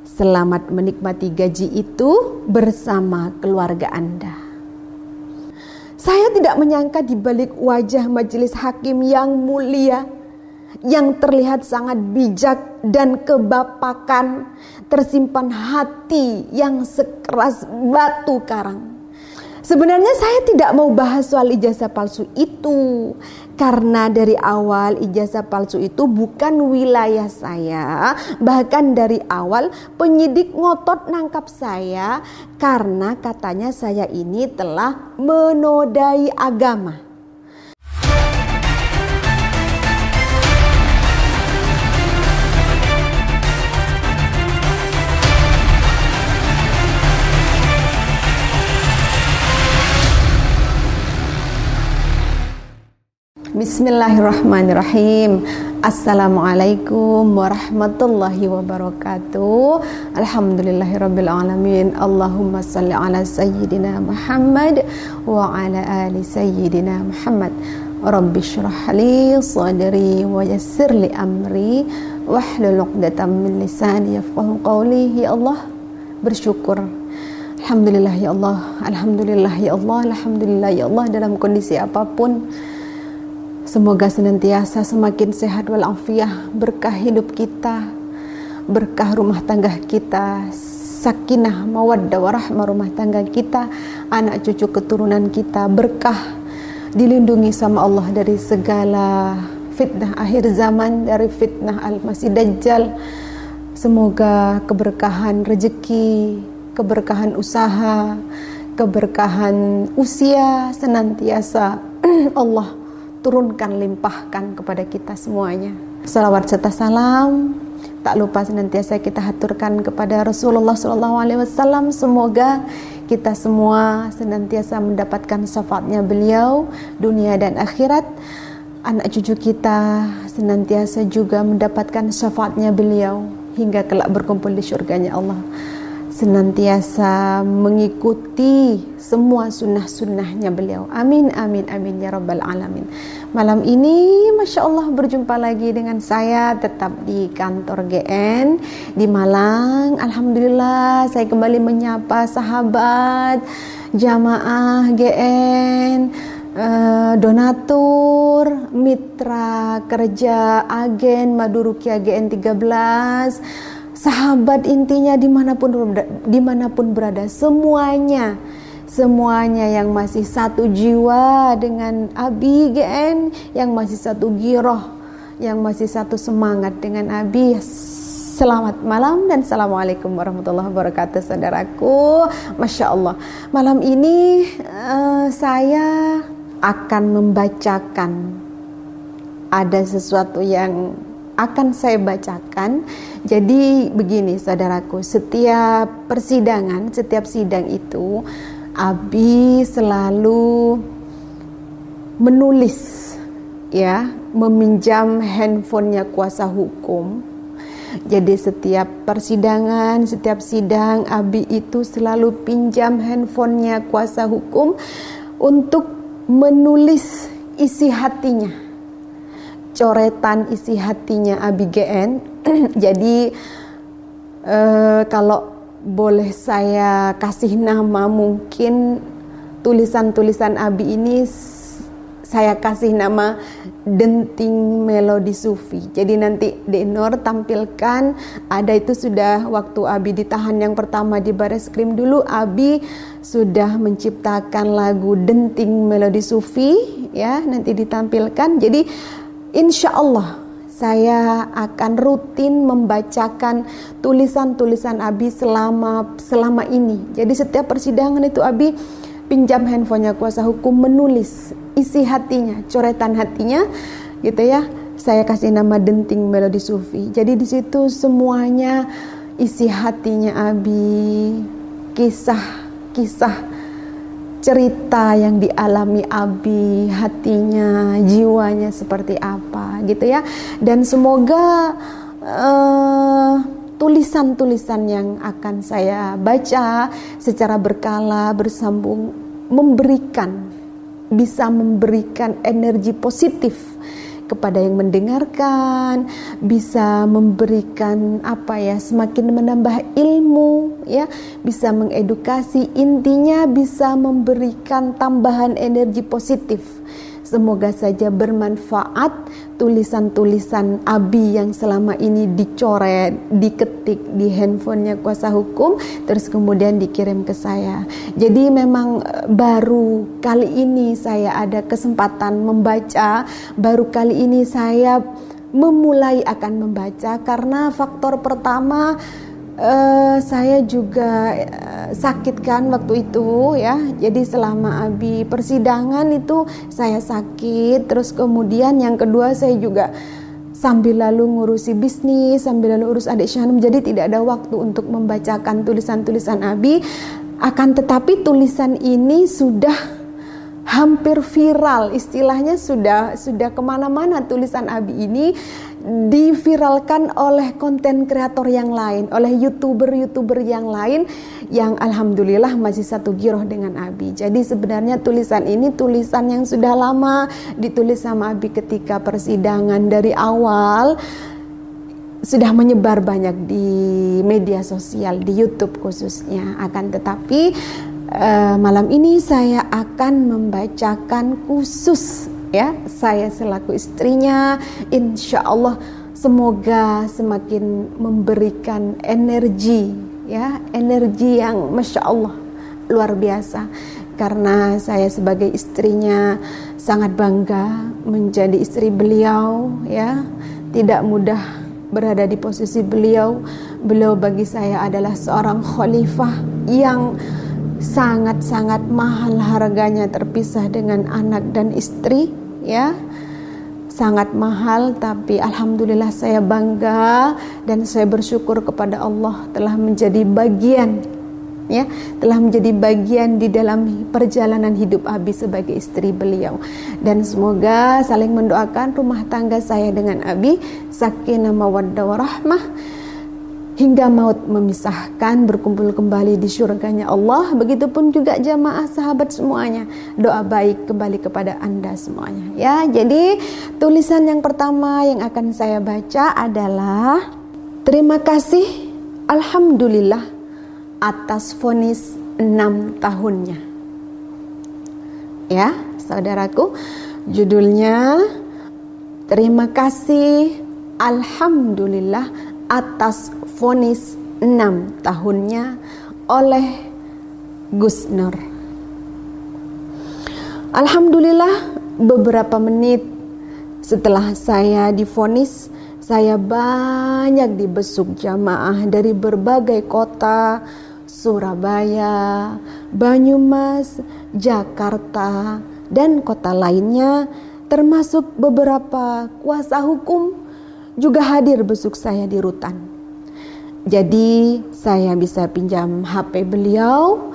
Selamat menikmati gaji itu bersama keluarga Anda. Saya tidak menyangka di balik wajah majelis hakim yang mulia, yang terlihat sangat bijak dan kebapakan, tersimpan hati yang sekeras batu karang. Sebenarnya saya tidak mau bahas soal ijazah palsu itu, karena dari awal ijazah palsu itu bukan wilayah saya. Bahkan dari awal penyidik ngotot nangkap saya karena katanya saya ini telah menodai agama. Bismillahirrahmanirrahim. Assalamualaikum warahmatullahi wabarakatuh. Alhamdulillahirabbil alamin. Allahumma shalli ala sayyidina Muhammad wa ala ali sayyidina Muhammad. Rabbi shrah li sadri wa yassir li amri wahlul 'uqdatam min lisani yafqahu qawli. Ya Allah, bersyukur. Alhamdulillah ya Allah. Alhamdulillah ya Allah. Alhamdulillah ya Allah, dalam kondisi apapun semoga senantiasa semakin sehat walafiat, berkah hidup kita, berkah rumah tangga kita, sakinah mawaddah warahmah rumah tangga kita, anak cucu keturunan kita, berkah, dilindungi sama Allah dari segala fitnah akhir zaman, dari fitnah al-masih dajjal. Semoga keberkahan rezeki, keberkahan usaha, keberkahan usia senantiasa Allah turunkan, limpahkan kepada kita semuanya. Salawat serta salam tak lupa senantiasa kita haturkan kepada Rasulullah SAW. Semoga kita semua senantiasa mendapatkan syafaatnya beliau dunia dan akhirat. Anak cucu kita senantiasa juga mendapatkan syafaatnya beliau hingga kelak berkumpul di surganya Allah. Senantiasa mengikuti semua sunnah-sunnahnya beliau. Amin, amin, amin ya rabbal alamin. Malam ini Masya Allah berjumpa lagi dengan saya tetap di kantor GN di Malang. Alhamdulillah saya kembali menyapa sahabat, jamaah GN, donatur, mitra kerja, agen Madurukia GN 13, sahabat intinya dimanapun berada, semuanya yang masih satu jiwa dengan Abi GN, yang masih satu giroh, yang masih satu semangat dengan Abi. Selamat malam dan assalamualaikum warahmatullahi wabarakatuh, saudaraku. Masya Allah, malam ini saya akan membacakan, ada sesuatu yang akan saya bacakan. Jadi begini saudaraku, setiap persidangan, setiap sidang itu Abi selalu menulis, ya, meminjam handphonenya kuasa hukum. Jadi setiap persidangan, setiap sidang Abi itu selalu pinjam handphonenya kuasa hukum untuk menulis isi hatinya, coretan isi hatinya Abi GN. Jadi kalau boleh saya kasih nama, mungkin tulisan-tulisan Abi ini saya kasih nama Denting Melodi Sufi. Jadi nanti Denor tampilkan, ada itu sudah waktu Abi ditahan yang pertama di Bareskrim dulu, Abi sudah menciptakan lagu Denting Melodi Sufi, ya, nanti ditampilkan. Jadi insya Allah saya akan rutin membacakan tulisan-tulisan Abi selama ini. Jadi setiap persidangan itu Abi pinjam handphonenya kuasa hukum, menulis isi hatinya, coretan hatinya, gitu ya. Saya kasih nama Denting Melodi Sufi. Jadi di situ semuanya isi hatinya Abi, kisah-kisah, cerita yang dialami Abi, hatinya, jiwanya seperti apa, gitu ya. Dan semoga tulisan-tulisan yang akan saya baca secara berkala, bersambung, bisa memberikan energi positif, kepada yang mendengarkan, bisa memberikan semakin menambah ilmu, ya, bisa mengedukasi, intinya bisa memberikan tambahan energi positif. Semoga saja bermanfaat tulisan-tulisan Abi yang selama ini dicoret, diketik di handphonenya kuasa hukum, terus kemudian dikirim ke saya. Jadi memang baru kali ini saya ada kesempatan membaca, baru kali ini saya memulai akan membaca karena faktor pertama, saya juga sakit kan waktu itu, ya. Jadi selama Abi persidangan itu saya sakit. Terus kemudian yang kedua saya juga sambil lalu ngurusi bisnis, sambil lalu urus adik Syahnum. Jadi tidak ada waktu untuk membacakan tulisan-tulisan Abi. Akan tetapi tulisan ini sudah hampir viral, istilahnya sudah kemana-mana tulisan Abi ini diviralkan oleh konten kreator yang lain, oleh youtuber yang lain yang alhamdulillah masih satu giroh dengan Abi. Jadi sebenarnya tulisan ini tulisan yang sudah lama ditulis sama Abi ketika persidangan, dari awal sudah menyebar banyak di media sosial, di YouTube khususnya. Akan tetapi malam ini saya akan membacakan khusus, ya, saya selaku istrinya, insya Allah semoga semakin memberikan energi, ya, energi yang masya Allah luar biasa. Karena saya sebagai istrinya sangat bangga menjadi istri beliau, ya, tidak mudah berada di posisi beliau. Beliau bagi saya adalah seorang khalifah yang sangat-sangat mahal harganya, terpisah dengan anak dan istri, ya, sangat mahal. Tapi alhamdulillah saya bangga dan saya bersyukur kepada Allah telah menjadi bagian, ya, telah menjadi bagian di dalam perjalanan hidup Abi sebagai istri beliau. Dan semoga saling mendoakan rumah tangga saya dengan Abi sakinah mawaddah warahmah hingga maut memisahkan, berkumpul kembali di syurganya Allah. Begitupun juga jamaah sahabat semuanya, doa baik kembali kepada Anda semuanya, ya. Jadi tulisan yang pertama yang akan saya baca adalah terima kasih alhamdulillah atas vonis 6 tahunnya. Ya, saudaraku, judulnya terima kasih alhamdulillah atas vonis 6 tahunnya oleh Gus Nur. Alhamdulillah, beberapa menit setelah saya divonis, saya banyak dibesuk jamaah dari berbagai kota, Surabaya, Banyumas, Jakarta, dan kota lainnya, termasuk beberapa kuasa hukum juga hadir besuk saya di rutan. Jadi saya bisa pinjam HP beliau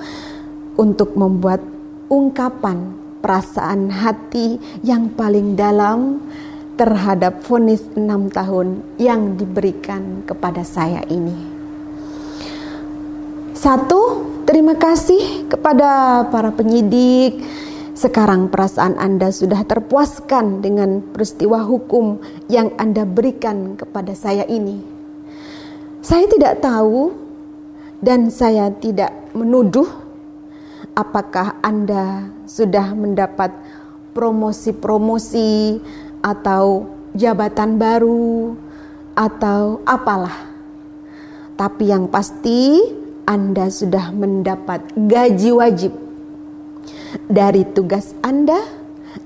untuk membuat ungkapan perasaan hati yang paling dalam terhadap vonis 6 tahun yang diberikan kepada saya ini. 1, terima kasih kepada para penyidik. Sekarang perasaan Anda sudah terpuaskan dengan peristiwa hukum yang Anda berikan kepada saya ini. Saya tidak tahu dan saya tidak menuduh apakah Anda sudah mendapat promosi-promosi atau jabatan baru atau apalah. Tapi yang pasti Anda sudah mendapat gaji wajib dari tugas Anda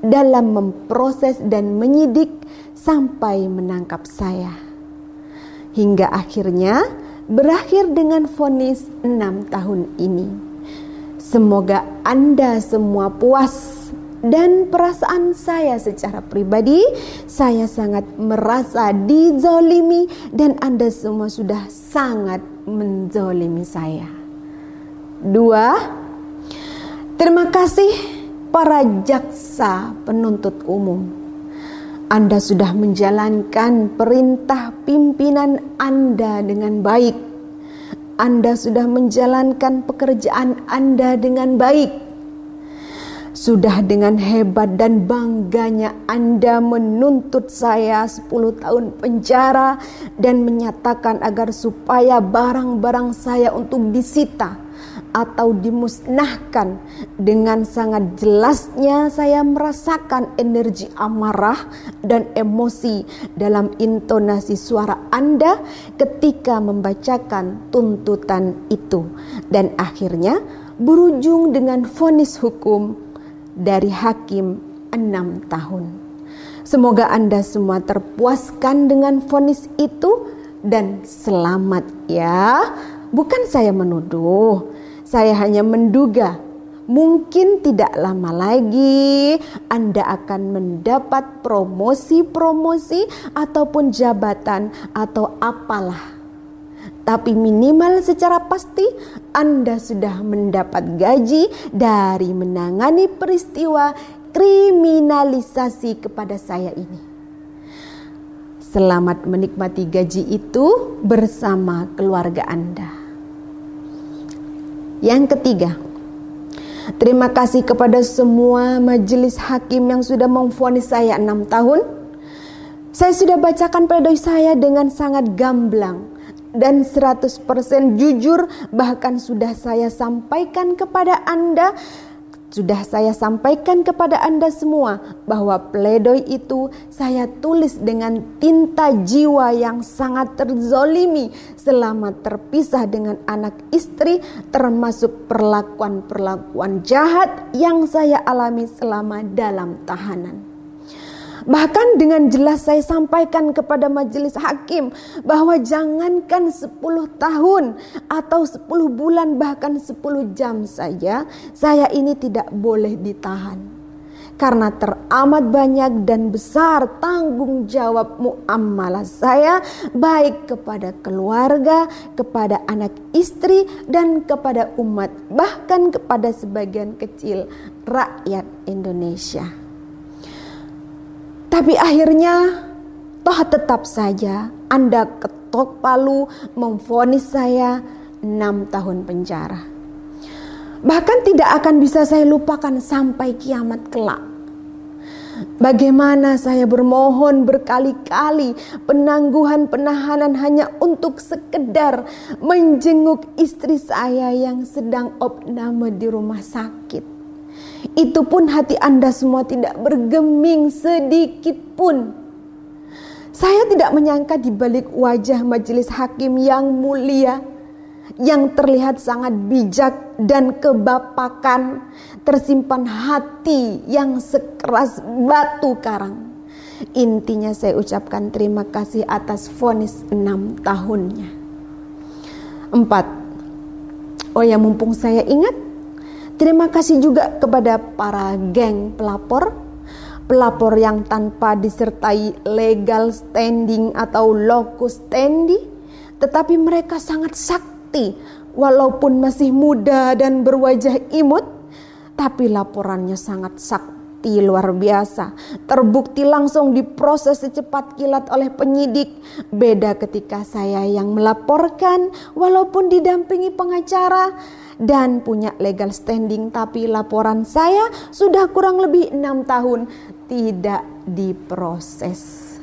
dalam memproses dan menyidik sampai menangkap saya. Hingga akhirnya berakhir dengan vonis 6 tahun ini. Semoga Anda semua puas, dan perasaan saya secara pribadi, saya sangat merasa dizolimi dan Anda semua sudah sangat menzolimi saya. 2, terima kasih para jaksa penuntut umum. Anda sudah menjalankan perintah pimpinan Anda dengan baik. Anda sudah menjalankan pekerjaan Anda dengan baik. Sudah dengan hebat dan bangganya Anda menuntut saya 10 tahun penjara dan menyatakan agar supaya barang-barang saya untuk disita atau dimusnahkan. Dengan sangat jelasnya saya merasakan energi amarah dan emosi dalam intonasi suara Anda ketika membacakan tuntutan itu. Dan akhirnya berujung dengan vonis hukum dari hakim 6 tahun. Semoga Anda semua terpuaskan dengan vonis itu dan selamat ya. Bukan saya menuduh, saya hanya menduga mungkin tidak lama lagi Anda akan mendapat promosi ataupun jabatan atau apalah. Tapi minimal secara pasti Anda sudah mendapat gaji dari menangani peristiwa kriminalisasi kepada saya ini. Selamat menikmati gaji itu bersama keluarga Anda. Yang ketiga, terima kasih kepada semua majelis hakim yang sudah memvonis saya 6 tahun. Saya sudah bacakan pledoi saya dengan sangat gamblang dan 100% jujur, bahkan sudah saya sampaikan kepada Anda, semua bahwa pledoi itu saya tulis dengan tinta jiwa yang sangat terzolimi selama terpisah dengan anak istri, termasuk perlakuan jahat yang saya alami selama dalam tahanan. Bahkan dengan jelas saya sampaikan kepada majelis hakim bahwa jangankan 10 tahun atau 10 bulan bahkan 10 jam saja saya ini tidak boleh ditahan. Karena teramat banyak dan besar tanggung jawab muamalah saya baik kepada keluarga, kepada anak istri dan kepada umat, bahkan kepada sebagian kecil rakyat Indonesia. Tapi akhirnya toh tetap saja Anda ketok palu memvonis saya 6 tahun penjara. Bahkan tidak akan bisa saya lupakan sampai kiamat kelak. Bagaimana saya bermohon berkali-kali penangguhan penahanan hanya untuk sekedar menjenguk istri saya yang sedang opname di rumah sakit. Itu pun hati Anda semua tidak bergeming sedikit pun. Saya tidak menyangka di balik wajah majelis hakim yang mulia, yang terlihat sangat bijak dan kebapakan, tersimpan hati yang sekeras batu karang. Intinya saya ucapkan terima kasih atas vonis 6 tahunnya. 4. Oh ya, mumpung saya ingat, terima kasih juga kepada para geng pelapor yang tanpa disertai legal standing atau locus standi, tetapi mereka sangat sakti walaupun masih muda dan berwajah imut, tapi laporannya sangat sakti luar biasa. Terbukti langsung diproses secepat kilat oleh penyidik. Beda ketika saya yang melaporkan walaupun didampingi pengacara dan punya legal standing, tapi laporan saya sudah kurang lebih 6 tahun tidak diproses.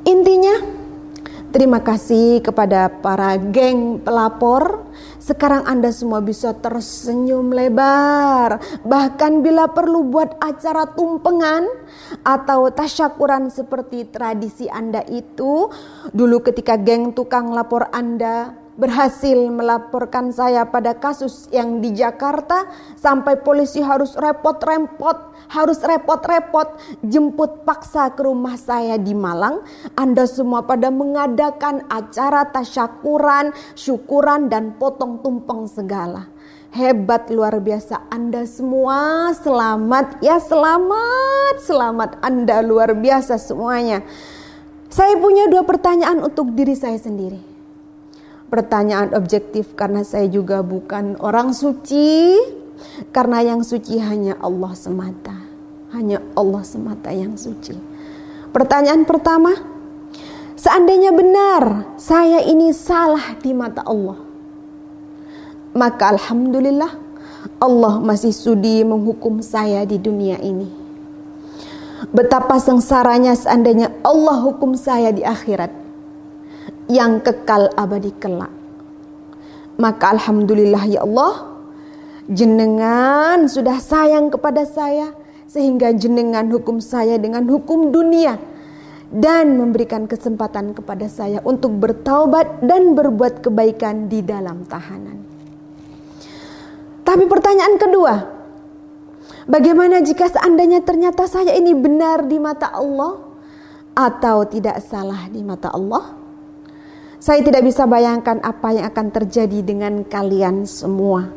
Intinya, terima kasih kepada para geng pelapor. Sekarang Anda semua bisa tersenyum lebar. Bahkan bila perlu buat acara tumpengan atau tasyakuran seperti tradisi Anda itu. Dulu ketika geng tukang lapor Anda berhasil melaporkan saya pada kasus yang di Jakarta, sampai polisi harus repot-repot jemput paksa ke rumah saya di Malang. Anda semua pada mengadakan acara tasyakuran, syukuran dan potong tumpeng segala. Hebat luar biasa Anda semua. Selamat ya, selamat Anda luar biasa semuanya. Saya punya 2 pertanyaan untuk diri saya sendiri. Pertanyaan objektif karena saya juga bukan orang suci, karena yang suci hanya Allah semata. Hanya Allah semata yang suci. Pertanyaan pertama, seandainya benar saya ini salah di mata Allah, maka alhamdulillah Allah masih sudi menghukum saya di dunia ini. Betapa sengsaranya seandainya Allah hukum saya di akhirat yang kekal abadi kelak. Maka alhamdulillah ya Allah, jenengan sudah sayang kepada saya sehingga jenengan hukum saya dengan hukum dunia dan memberikan kesempatan kepada saya untuk bertaubat dan berbuat kebaikan di dalam tahanan. Tapi pertanyaan kedua, bagaimana jika seandainya ternyata saya ini benar di mata Allah atau tidak salah di mata Allah? Saya tidak bisa bayangkan apa yang akan terjadi dengan kalian semua.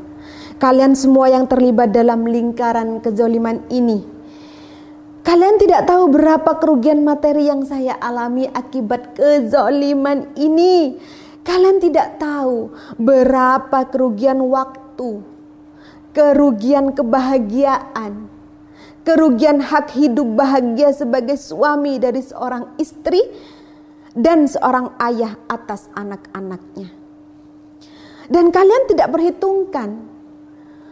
Kalian semua yang terlibat dalam lingkaran kezaliman ini. Kalian tidak tahu berapa kerugian materi yang saya alami akibat kezaliman ini. Kalian tidak tahu berapa kerugian waktu, kerugian kebahagiaan, kerugian hak hidup bahagia sebagai suami dari seorang istri dan seorang ayah atas anak-anaknya. Dan kalian tidak perhitungkan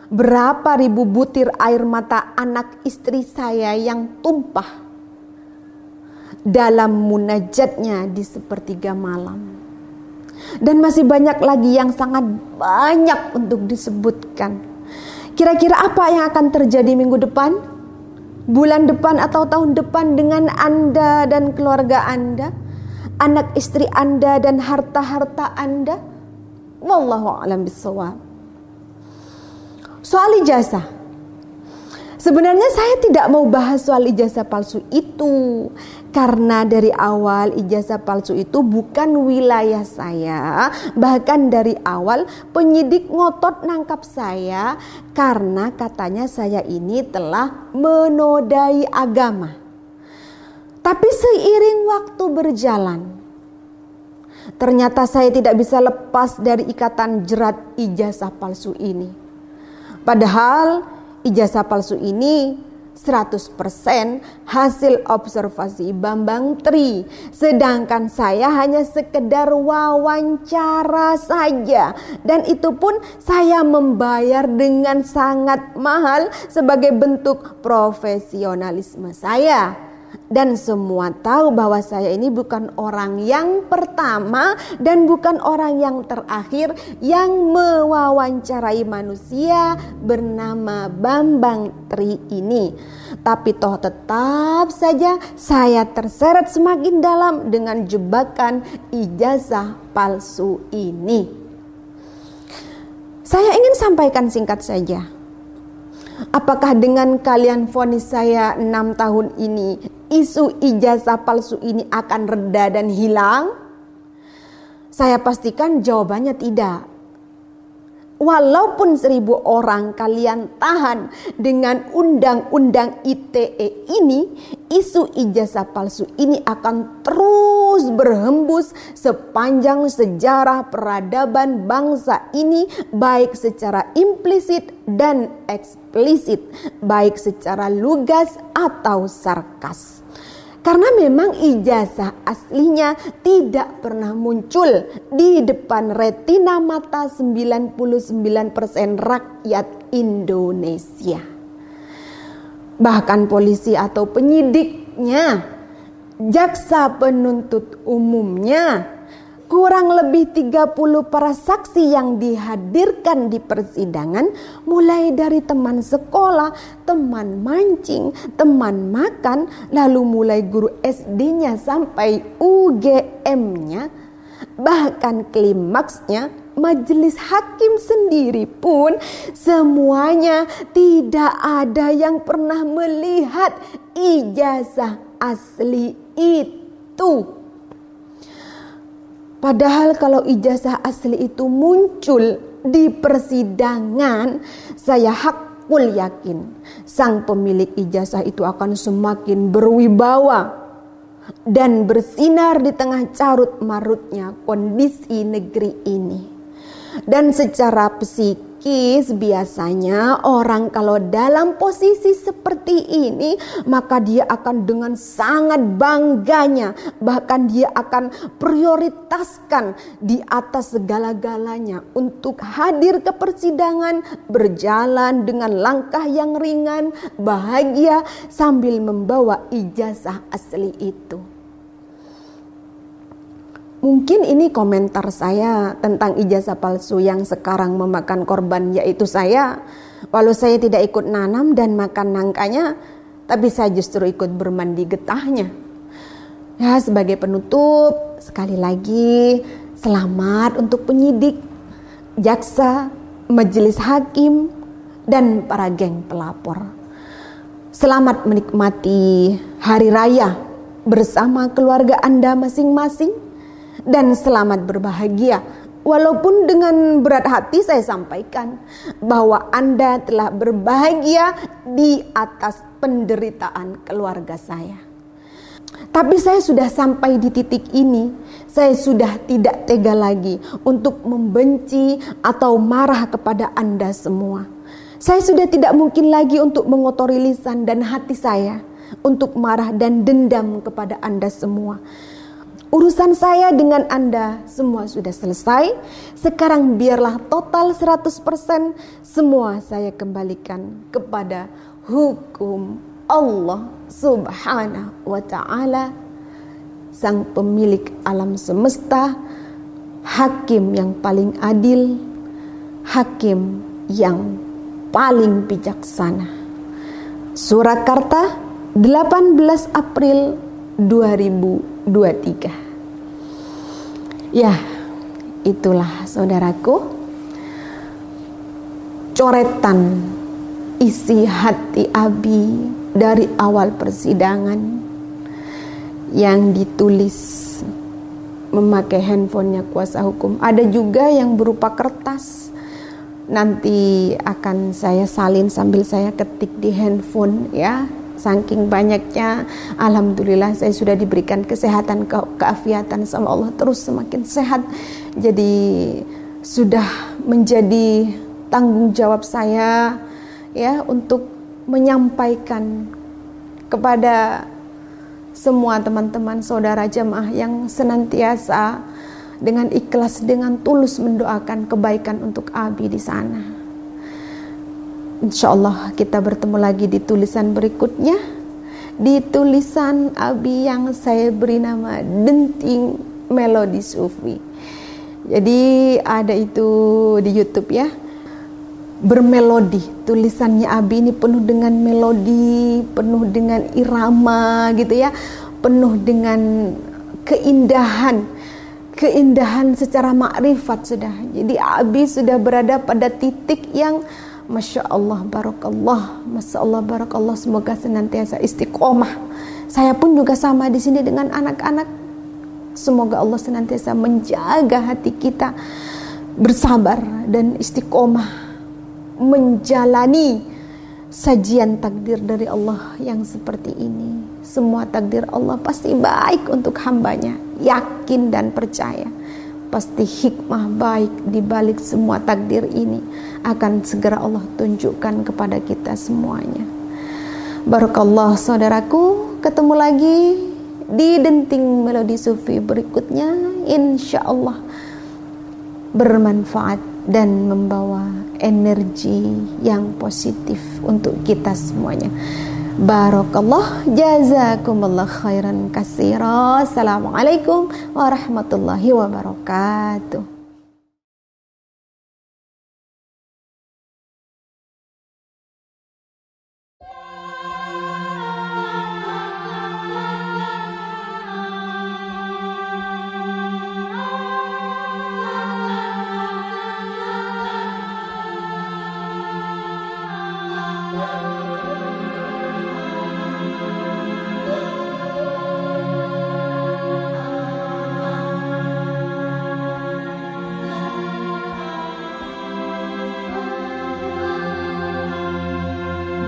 berapa ribu butir air mata anak istri saya yang tumpah dalam munajatnya di sepertiga malam. Dan masih banyak lagi yang sangat banyak untuk disebutkan. Kira-kira apa yang akan terjadi minggu depan, bulan depan atau tahun depan dengan Anda dan keluarga Anda, anak istri Anda dan harta-harta Anda? Wallahu a'lam bishawab. Soal ijazah, sebenarnya saya tidak mau bahas soal ijazah palsu itu, karena dari awal ijazah palsu itu bukan wilayah saya. Bahkan dari awal penyidik ngotot nangkap saya karena katanya saya ini telah menodai agama. Tapi seiring waktu berjalan, ternyata saya tidak bisa lepas dari ikatan jerat ijazah palsu ini. Padahal ijazah palsu ini 100% hasil observasi Bambang Tri. Sedangkan saya hanya sekedar wawancara saja. Dan itu pun saya membayar dengan sangat mahal sebagai bentuk profesionalisme saya. Dan semua tahu bahwa saya ini bukan orang yang pertama dan bukan orang yang terakhir yang mewawancarai manusia bernama Bambang Tri ini. Tapi toh tetap saja saya terseret semakin dalam dengan jebakan ijazah palsu ini. Saya ingin sampaikan singkat saja. Apakah dengan kalian vonis saya 6 tahun ini, isu ijazah palsu ini akan reda dan hilang? Saya pastikan jawabannya tidak. Walaupun 1000 orang kalian tahan dengan undang-undang ITE ini, isu ijazah palsu ini akan terus berhembus sepanjang sejarah peradaban bangsa ini, baik secara implisit dan eksplisit, baik secara lugas atau sarkas. Karena memang ijazah aslinya tidak pernah muncul di depan retina mata 99% rakyat Indonesia. Bahkan polisi atau penyidiknya, jaksa penuntut umumnya, kurang lebih 30 para saksi yang dihadirkan di persidangan, mulai dari teman sekolah, teman mancing, teman makan, lalu mulai guru SD-nya sampai UGM-nya, bahkan klimaksnya majelis hakim sendiri pun semuanya tidak ada yang pernah melihat ijazah asli itu. Padahal kalau ijazah asli itu muncul di persidangan, saya hakul yakin sang pemilik ijazah itu akan semakin berwibawa dan bersinar di tengah carut marutnya kondisi negeri ini. Dan secara psikis psikis biasanya orang kalau dalam posisi seperti ini, maka dia akan dengan sangat bangganya, bahkan dia akan prioritaskan di atas segala-galanya untuk hadir ke persidangan, berjalan dengan langkah yang ringan, bahagia sambil membawa ijazah asli itu. Mungkin ini komentar saya tentang ijazah palsu yang sekarang memakan korban, yaitu saya. Walau saya tidak ikut nanam dan makan nangkanya, tapi saya justru ikut bermandi getahnya. Ya, sebagai penutup, sekali lagi selamat untuk penyidik, jaksa, majelis hakim, dan para geng pelapor. Selamat menikmati hari raya bersama keluarga Anda masing-masing. Dan selamat berbahagia. Walaupun dengan berat hati saya sampaikan bahwa Anda telah berbahagia di atas penderitaan keluarga saya. Tapi saya sudah sampai di titik ini. Saya sudah tidak tega lagi untuk membenci atau marah kepada Anda semua. Saya sudah tidak mungkin lagi untuk mengotori lisan dan hati saya untuk marah dan dendam kepada Anda semua. Urusan saya dengan Anda semua sudah selesai. Sekarang biarlah total 100% semua saya kembalikan kepada hukum Allah Subhanahu wa ta'ala, Sang pemilik alam semesta, hakim yang paling adil, hakim yang paling bijaksana. Surakarta, 18 April 2023. Ya, itulah saudaraku, coretan isi hati Abi dari awal persidangan yang ditulis memakai handphonenya kuasa hukum. Ada juga yang berupa kertas. Nanti akan saya salin sambil saya ketik di handphone ya. Saking banyaknya, alhamdulillah saya sudah diberikan kesehatan, keafiatan sama Allah, terus semakin sehat. Jadi sudah menjadi tanggung jawab saya ya untuk menyampaikan kepada semua teman-teman saudara jemaah yang senantiasa dengan ikhlas, dengan tulus mendoakan kebaikan untuk Abi di sana. InsyaAllah kita bertemu lagi di tulisan berikutnya, di tulisan Abi yang saya beri nama Denting Melodi Sufi. Jadi ada itu di YouTube ya, bermelodi. Tulisannya Abi ini penuh dengan melodi, penuh dengan irama gitu ya, penuh dengan keindahan secara makrifat sudah. Jadi Abi sudah berada pada titik yang Masya Allah, barakallah, Masya Allah, barakallah. Semoga senantiasa istiqomah. Saya pun juga sama di sini dengan anak-anak. Semoga Allah senantiasa menjaga hati kita bersabar dan istiqomah menjalani sajian takdir dari Allah yang seperti ini. Semua takdir Allah pasti baik untuk hambanya. Yakin dan percaya, pasti hikmah baik di balik semua takdir ini akan segera Allah tunjukkan kepada kita semuanya. Barakallah saudaraku, ketemu lagi di Denting Melodi Sufi berikutnya, insya Allah bermanfaat dan membawa energi yang positif untuk kita semuanya. Barakallah, jazakumullah khairan katsira. Assalamualaikum warahmatullahi wabarakatuh.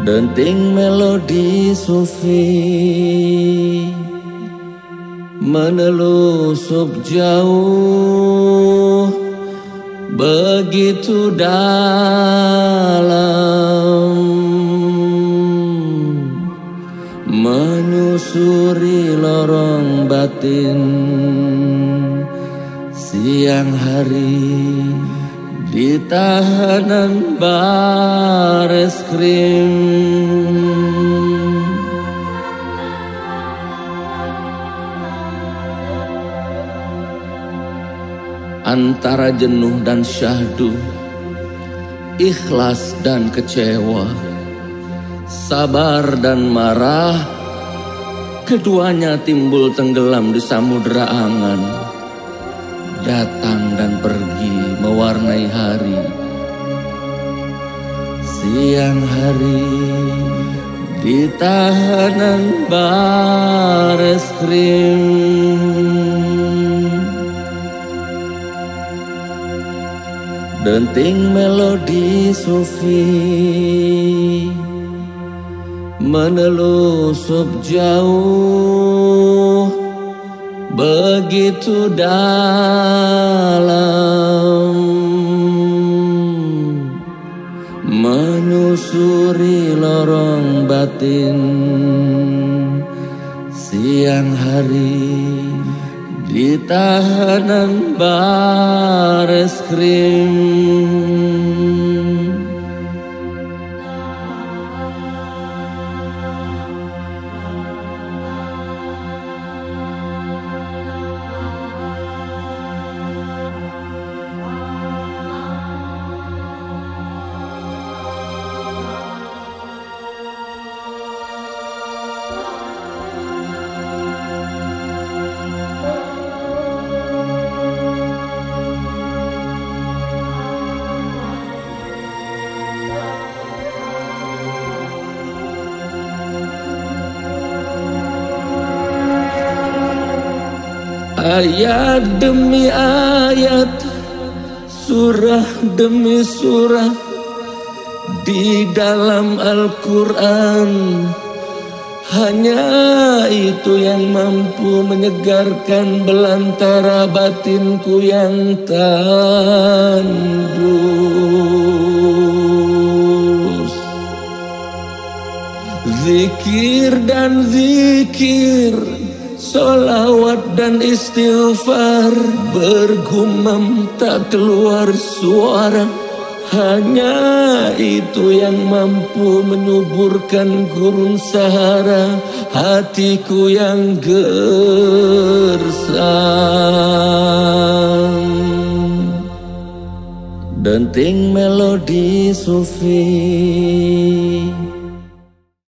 Denting melodi sufi menelusup jauh begitu dalam, menyusuri lorong batin. Siang hari di tahanan Bareskrim, antara jenuh dan syahdu, ikhlas dan kecewa, sabar dan marah, keduanya timbul tenggelam di samudera angan. Datang dan pergi mewarnai hari. Siang hari di tahanan Bareskrim, denting melodi sufi menelusup jauh, begitu dalam, menyusuri lorong batin. Siang hari di tahanan Bareskrim, ayat demi ayat, surah demi surah di dalam Al-Quran. Hanya itu yang mampu menyegarkan belantara batinku yang tandus. Zikir dan zikir, solawat dan istighfar, bergumam tak keluar suara. Hanya itu yang mampu menyuburkan gurun Sahara hatiku yang gersang. Denting melodi sufi